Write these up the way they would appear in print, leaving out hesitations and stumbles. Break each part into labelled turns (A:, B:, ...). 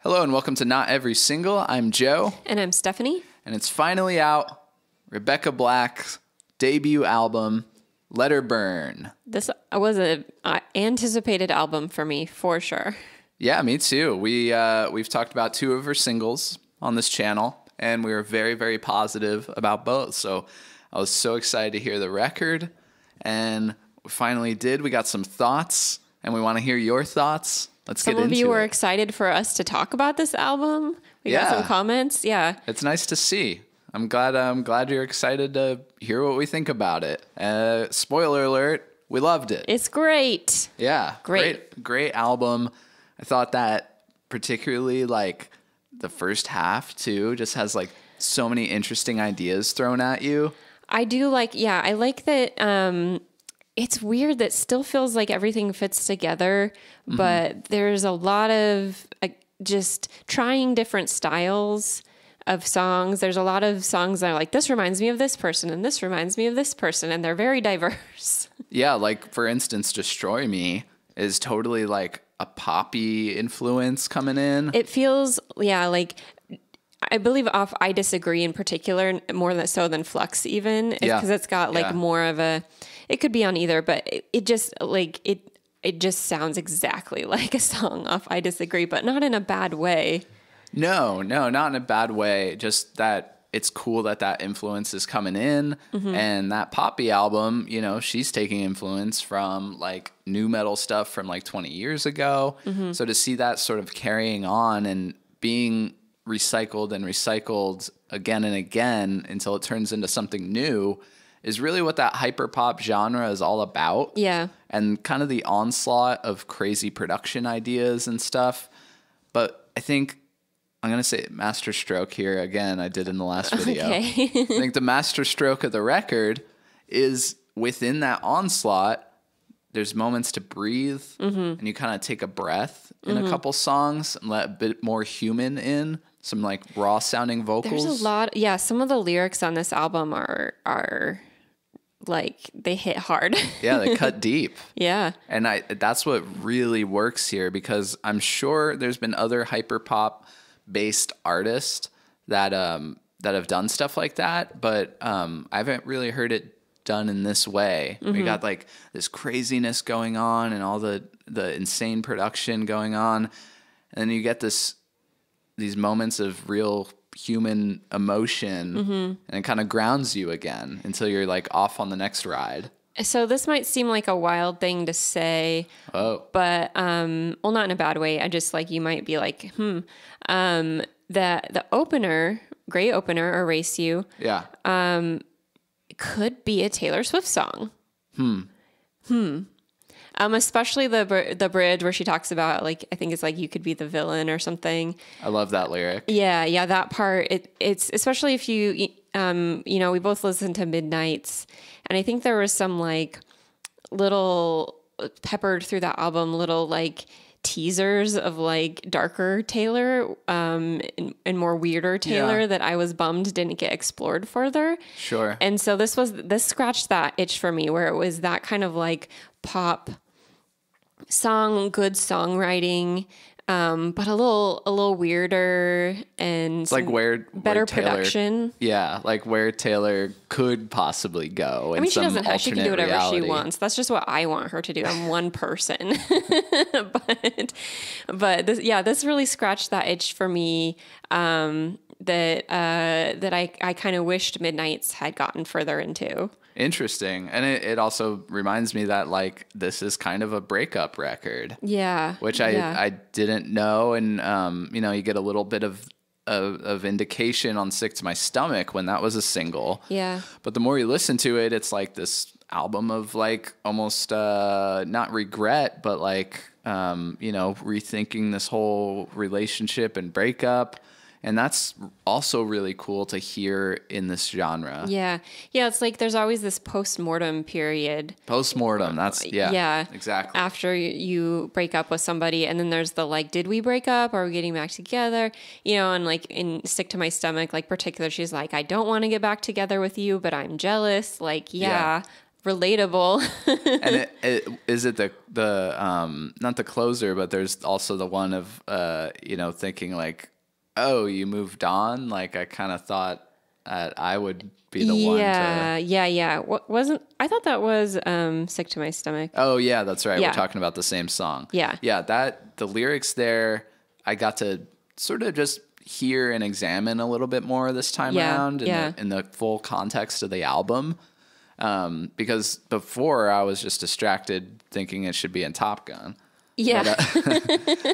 A: Hello and welcome to Not Every Single. I'm Joe.
B: And I'm Stephanie.
A: And it's finally out. Rebecca Black's debut album, Let Her Burn.
B: This was an anticipated album for me, for sure.
A: Yeah, me too. We've talked about two of her singles on this channel, and we were very, very positive about both. So I was so excited to hear the record, and we finally did. We got some thoughts, and we want to hear your thoughts. Let's get into it.
B: Some of you were excited for us to talk about this album. We got some comments. Yeah.
A: It's nice to see. I'm glad you're excited to hear what we think about it. Spoiler alert, we loved it.
B: It's great.
A: Yeah. Great album. I thought that particularly like the first half too just has like so many interesting ideas thrown at you.
B: I do like, I like that it's weird that still feels like everything fits together, but there's a lot of just trying different styles of songs. There's a lot of songs that are like, this reminds me of this person and this reminds me of this person, and they're very diverse. Yeah,
A: like for instance, Destroy Me is totally like a poppy influence coming in.
B: It feels, like I believe off I Disagree in particular, more so than Flux even, because it's got like more of a, it could be on either, but it just like, it just sounds exactly like a song off I Disagree, but not in a bad way.
A: No, not in a bad way. Just that it's cool that influence is coming in. And that Poppy album, she's taking influence from like new metal stuff from like 20 years ago. So to see that sort of carrying on and being recycled again and again until it turns into something new is really what that hyperpop genre is all about.
B: Yeah.
A: And kind of the onslaught of crazy production ideas and stuff. But I think I'm going to say master stroke here again. I did in the last video.
B: Okay.
A: I think the master stroke of the record is within that onslaught. There's moments to breathe and you kind of take a breath in a couple songs and let a bit more human in. Some like raw sounding vocals.
B: There's a lot. Yeah. Some of the lyrics on this album are like they hit hard.
A: Yeah. They cut deep.
B: Yeah.
A: And that's what really works here, because I'm sure there's been other hyperpop based artists that have done stuff like that, but I haven't really heard it done in this way. We got like this craziness going on and all the insane production going on, and then you get these moments of real human emotion, and it kind of grounds you again until you're like off on the next ride.
B: So this might seem like a wild thing to say, but well, not in a bad way. I just like, you might be like, the opener, Great Opener, Erase You, could be a Taylor Swift song. Especially the bridge where she talks about like, I think it's like, you could be the villain or something.
A: I love that lyric.
B: Yeah, that part. It's especially if you we both listened to Midnights, and I think there was some like little peppered through that album, little like teasers of like darker Taylor and more weirder Taylor that I was bummed didn't get explored further.
A: Sure.
B: And so this scratched that itch for me, where it was that kind of like pop song, good songwriting, but a little weirder and
A: like
B: better production.
A: Yeah, like where Taylor could possibly go.
B: I mean, she doesn't have. She can do whatever
A: reality.
B: She wants. That's just what I want her to do. I'm one person, but this really scratched that itch for me. That I kind of wished Midnights had gotten further into.
A: Interesting. And it also reminds me that like this is kind of a breakup record.
B: Yeah.
A: Which I didn't know. And you get a little bit of indication on Sick to My Stomach when that was a single.
B: Yeah.
A: But the more you listen to it, it's like this album of like almost not regret, but like rethinking this whole relationship and breakup. And that's also really cool to hear in this genre.
B: Yeah. Yeah, it's like there's always this post-mortem period.
A: Post-mortem, that's,
B: yeah,
A: exactly.
B: After you break up with somebody, and then there's the like, did we break up? Are we getting back together? And like in Sick to My Stomach, like particular, she's like, I don't want to get back together with you, but I'm jealous. Like, relatable.
A: And is it the not the closer, but there's also the one of thinking like, oh, you moved on. Like I kind of thought I would be the one to.
B: Yeah. What wasn't? I thought that was "Sick to My Stomach."
A: Oh yeah, that's right.
B: Yeah.
A: We're talking about the same song.
B: Yeah.
A: That the lyrics there, I got to sort of just hear and examine a little bit more this time around in the full context of the album. Because before I was just distracted thinking it should be in Top Gun.
B: Yeah.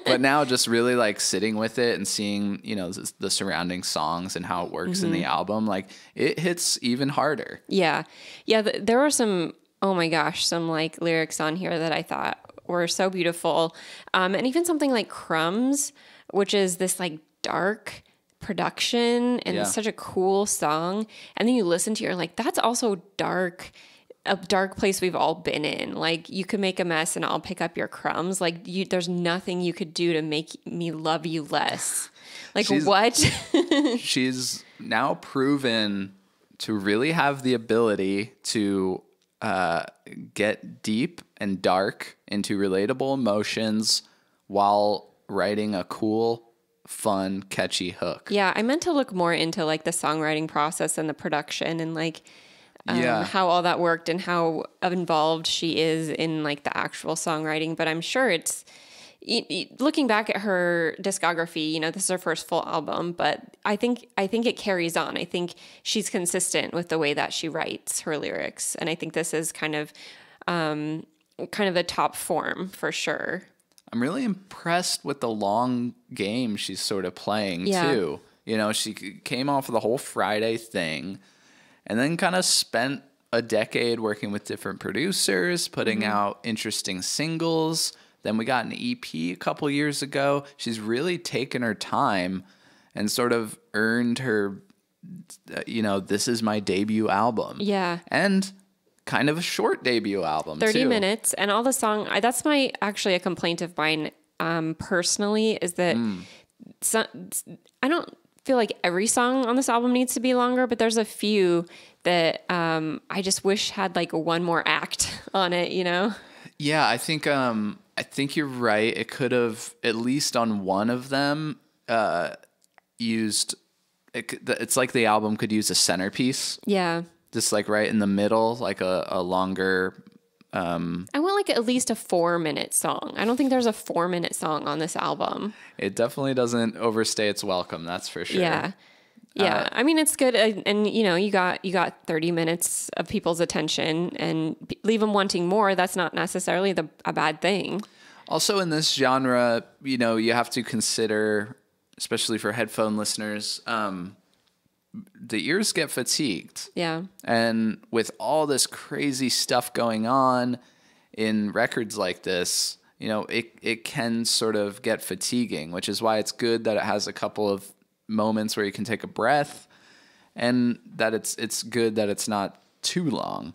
A: But now just really like sitting with it and seeing, the surrounding songs and how it works in the album, like it hits even harder.
B: Yeah. There were some, oh my gosh, some like lyrics on here that I thought were so beautiful. And even something like Crumbs, which is this like dark production and such a cool song. And then you listen to it, you're like, that's also dark. A dark place we've all been in. Like you could make a mess and I'll pick up your crumbs. Like there's nothing you could do to make me love you less. Like what?
A: She's now proven to really have the ability to get deep and dark into relatable emotions while writing a cool, fun, catchy hook.
B: Yeah, I meant to look more into like the songwriting process and the production and like how all that worked and how involved she is in like the actual songwriting. But I'm sure it's looking back at her discography, this is her first full album, but I think it carries on. I think she's consistent with the way that she writes her lyrics. And I think this is kind of the top form for sure.
A: I'm really impressed with the long game she's sort of playing too. She came off of the whole Friday thing and then kind of spent a decade working with different producers, putting out interesting singles. Then we got an EP a couple years ago. She's really taken her time and sort of earned her, this is my debut album.
B: Yeah.
A: And kind of a short debut album,
B: 30
A: too.
B: minutes. And all the song, that's actually a complaint of mine personally, is that I don't feel like every song on this album needs to be longer, but there's a few that I just wish had like one more act on it,
A: Yeah, I think you're right. It could have, at least on one of them, used. It's like the album could use a centerpiece.
B: Yeah.
A: Just like right in the middle, like a longer.
B: I want like at least a 4-minute song. I don't think there's a 4-minute song on this album.
A: It definitely doesn't overstay its welcome. That's for sure.
B: Yeah. Yeah. I mean, it's good. And you got 30 minutes of people's attention and leave them wanting more. That's not necessarily a bad thing.
A: Also in this genre, you have to consider, especially for headphone listeners, the ears get fatigued.
B: Yeah.
A: And with all this crazy stuff going on in records like this, it can sort of get fatiguing, which is why it's good that it has a couple of moments where you can take a breath, and that it's good that it's not too long.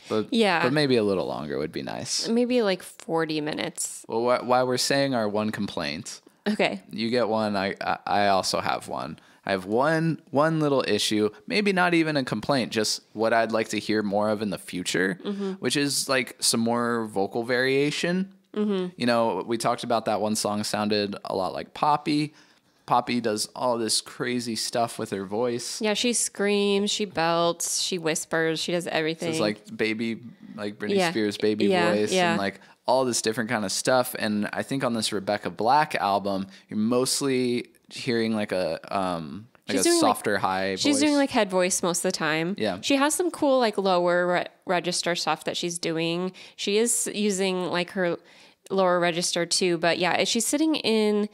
A: But maybe a little longer would be nice.
B: Maybe like 40 minutes.
A: Well, while we're saying our one complaint,
B: okay,
A: you get one. I also have one. I have one little issue, maybe not even a complaint, just what I'd like to hear more of in the future, which is like some more vocal variation. We talked about that one song sounded a lot like Poppy. Poppy does all this crazy stuff with her voice.
B: Yeah, she screams, she belts, she whispers, she does everything.
A: It's like Britney Spears baby voice and like all this different kind of stuff. And I think on this Rebecca Black album, you're mostly hearing like a softer high voice.
B: She's doing like head voice most of the time.
A: Yeah.
B: She has some cool like lower register stuff that she's doing. She is using like her lower register too. But yeah, she's sitting in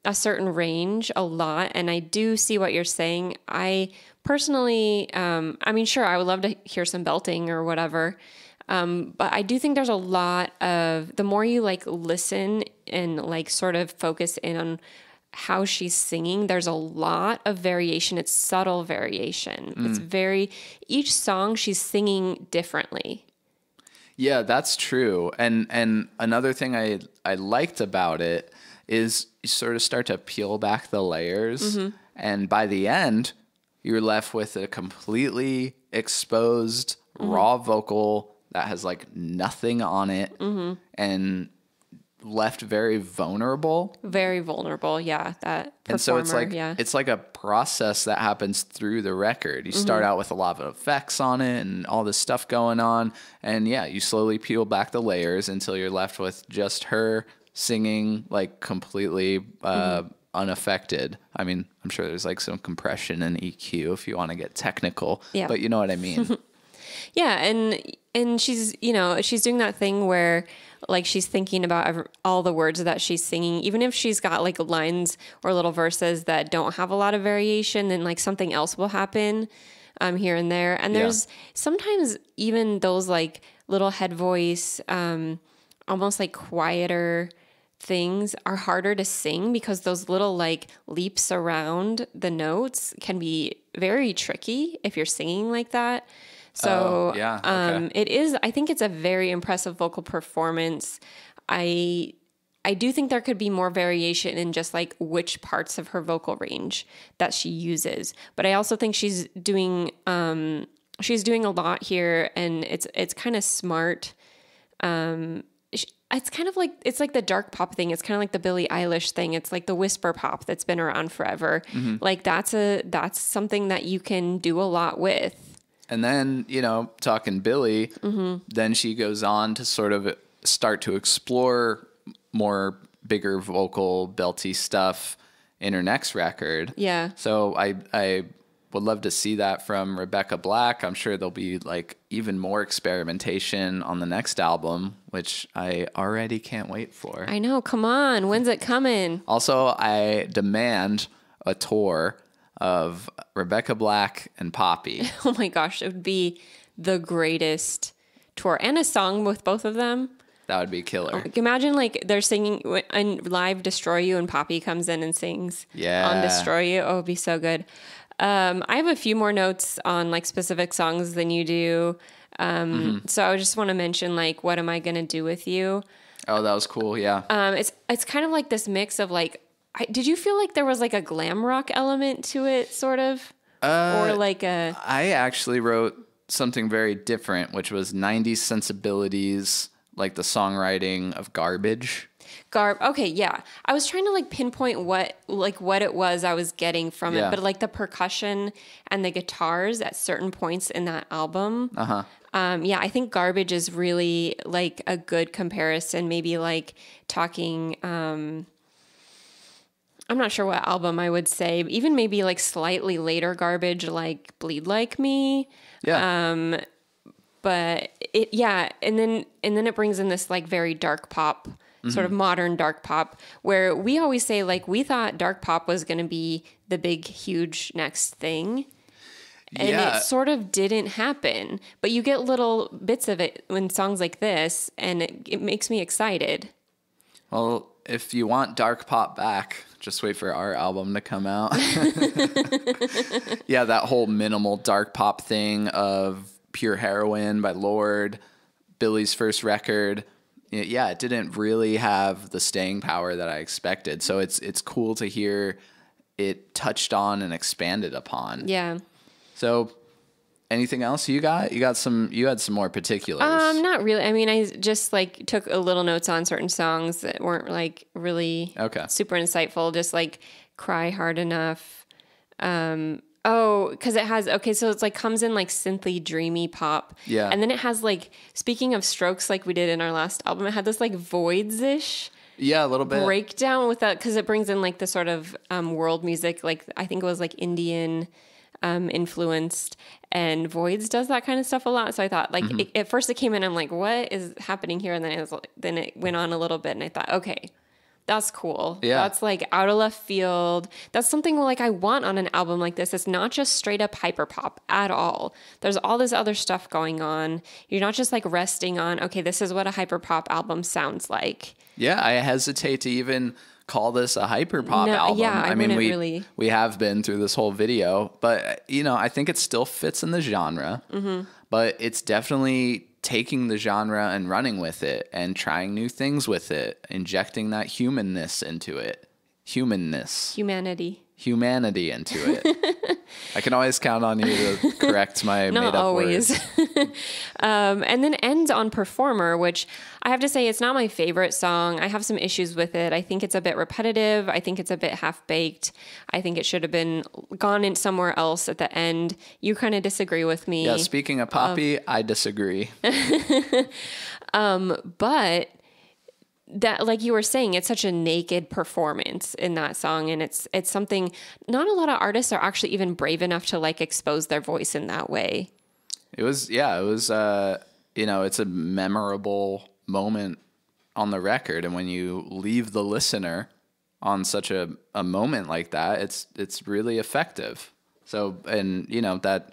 B: a certain range a lot. And I do see what you're saying. I personally, sure, I would love to hear some belting or whatever. But I do think there's a lot of, the more you like listen and like sort of focus in on how she's singing, there's a lot of variation. It's subtle variation. It's each song she's singing differently.
A: Yeah, that's true. And another thing I liked about it is you sort of start to peel back the layers. And by the end, you're left with a completely exposed raw vocal that has like nothing on it and left very vulnerable.
B: Very vulnerable. Yeah. That performer.
A: And so
B: yeah.
A: it's like a process that happens through the record. You start out with a lot of effects on it and all this stuff going on. And yeah, you slowly peel back the layers until you're left with just her singing like completely unaffected. I mean, I'm sure there's like some compression and EQ if you want to get technical, but you know what I mean?
B: Yeah. And she's, you know, she's doing that thing where like she's thinking about all the words that she's singing, even if she's got like lines or little verses that don't have a lot of variation, then like something else will happen here and there. And there's sometimes even those like little head voice, almost like quieter things are harder to sing because those little like leaps around the notes can be very tricky if you're singing like that. So it is, I think it's a very impressive vocal performance. I do think there could be more variation in just like which parts of her vocal range that she uses. But I also think she's doing a lot here, and it's kind of smart. It's kind of like, it's like the dark pop thing. It's kind of like the Billie Eilish thing. It's like the whisper pop that's been around forever. Like that's something that you can do a lot with.
A: And then, you know, talking Billie, then she goes on to sort of start to explore more bigger vocal belty stuff in her next record.
B: Yeah.
A: So I would love to see that from Rebecca Black. I'm sure there'll be like even more experimentation on the next album, which I already can't wait for.
B: I know. Come on. When's it coming?
A: Also, I demand a tour of Rebecca Black and Poppy.
B: Oh my gosh, it would be the greatest tour, and a song with both of them.
A: That would be killer.
B: Imagine like they're singing and live "Destroy You" and Poppy comes in and sings on "Destroy You." Oh, it'd be so good. I have a few more notes on like specific songs than you do. So I just want to mention like "What Am I Gonna Do With You?"
A: Oh, that was cool. Yeah.
B: It's kind of like this mix of like. Did you feel like there was like a glam rock element to it, sort of? Or like a...
A: I actually wrote something very different, which was 90s sensibilities, like the songwriting of Garbage.
B: Okay, yeah. I was trying to like pinpoint what it was I was getting from it, but like the percussion and the guitars at certain points in that album. Yeah, I think Garbage is really like a good comparison. Maybe like talking... I'm not sure what album I would say, even maybe like slightly later Garbage, like Bleed Like Me.
A: Yeah.
B: But and then it brings in this like very dark pop, sort of modern dark pop, where we always say like we thought dark pop was going to be the big, huge next thing. And it sort of didn't happen, but you get little bits of it in songs like this, and it makes me excited.
A: Well, if you want dark pop back, just wait for our album to come out. Yeah, that whole minimal dark pop thing of Pure Heroin by Lorde, Billie's first record. Yeah, it didn't really have the staying power that I expected. So it's cool to hear it touched on and expanded upon.
B: Yeah.
A: So anything else you got? You had some more particulars.
B: Not really. I mean, I just like took a little notes on certain songs that weren't like really super insightful. Just like Cry Hard Enough. Because it has, so it's like comes in like synthly dreamy pop.
A: Yeah.
B: And then it has like, speaking of strokes like we did in our last album, it had this like voids-ish.
A: Yeah, a little bit.
B: Breakdown with that, because it brings in like the sort of world music, like I think it was like Indian influenced, and Voids does that kind of stuff a lot. So I thought like at first it came in, I'm like, what is happening here? And then it went on a little bit, and I thought, okay, that's cool.
A: Yeah.
B: That's like out of left field. That's something like I want on an album like this. It's not just straight up hyperpop at all. There's all this other stuff going on. You're not just like resting on, okay, this is what a hyperpop album sounds like.
A: Yeah, I hesitate to even call this a hyperpop album.
B: Yeah,
A: I mean, we have been through this whole video, but I think it still fits in the genre. But it's definitely taking the genre and running with it and trying new things with it, injecting that humanness into it. humanness,
B: humanity
A: into it. I can always count on you to correct my
B: Not
A: made up
B: always.
A: words.
B: And then ends on Performer, which I have to say it's not my favorite song. I have some issues with it. I think it's a bit repetitive. I think it's a bit half-baked. I think it should have been gone in somewhere else at the end. You kind of disagree with me.
A: Yeah, speaking of Poppy, I disagree.
B: But that, like you were saying, it's such a naked performance in that song, and it's something not a lot of artists are actually even brave enough to like expose their voice in that way.
A: It was it's a memorable moment on the record, and when you leave the listener on such a moment like that, it's really effective. So, and that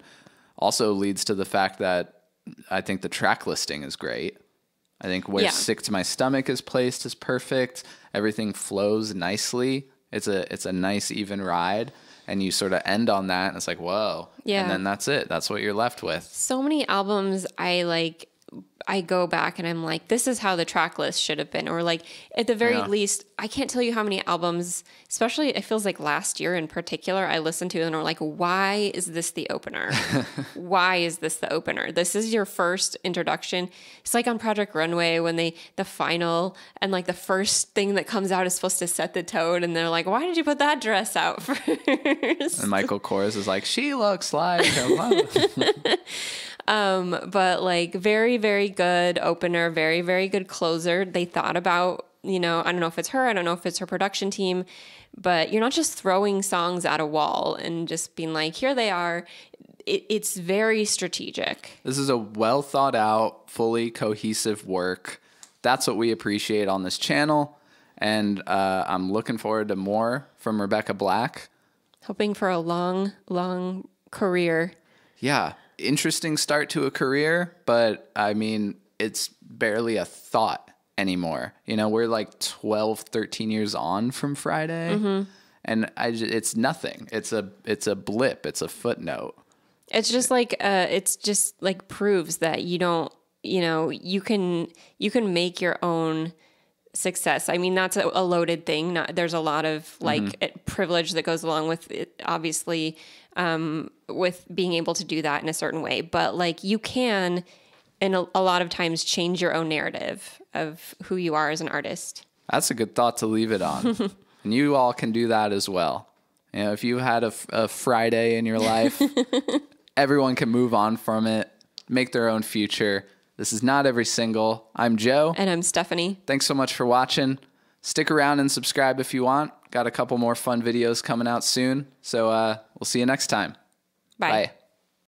A: also leads to the fact that I think the track listing is great. I think where Sick to My Stomach is placed is perfect. Everything flows nicely. It's a nice even ride, and you sort of end on that, and it's like, whoa. Yeah. And then that's it. That's what you're left with.
B: So many albums I go back and I'm like, this is how the track list should have been. Or like, at the very least, I can't tell you how many albums, especially it feels like last year in particular, I listened to and are like, why is this the opener? Why is this the opener? This is your first introduction. It's like on Project Runway when the final and like the first thing that comes out is supposed to set the tone. And they're like, why did you put that dress out first?
A: And Michael Kors is like, she looks like a love.
B: But like very, very good opener, very, very good closer. They thought about, I don't know if it's her, I don't know if it's her production team, but you're not just throwing songs at a wall and just being like, here they are. It's very strategic.
A: This is a well thought out, fully cohesive work. That's what we appreciate on this channel. And I'm looking forward to more from Rebecca Black.
B: Hoping for a long, long career.
A: Yeah. Interesting start to a career, but I mean, it's barely a thought anymore. We're like 12, 13 years on from Friday, and it's nothing. It's a blip. It's a footnote.
B: It's just like proves that you don't, you can make your own success. I mean, that's a loaded thing. There's a lot of privilege that goes along with it, obviously, with being able to do that in a certain way. But like you can, and a lot of times, change your own narrative of who you are as an artist.
A: That's a good thought to leave it on. And you all can do that as well. If you had a Friday in your life, everyone can move on from it, make their own future. This is Not Every Single. I'm Joe.
B: And I'm Stephanie.
A: Thanks so much for watching. Stick around and subscribe if you want. Got a couple more fun videos coming out soon. So we'll see you next time.
B: Bye.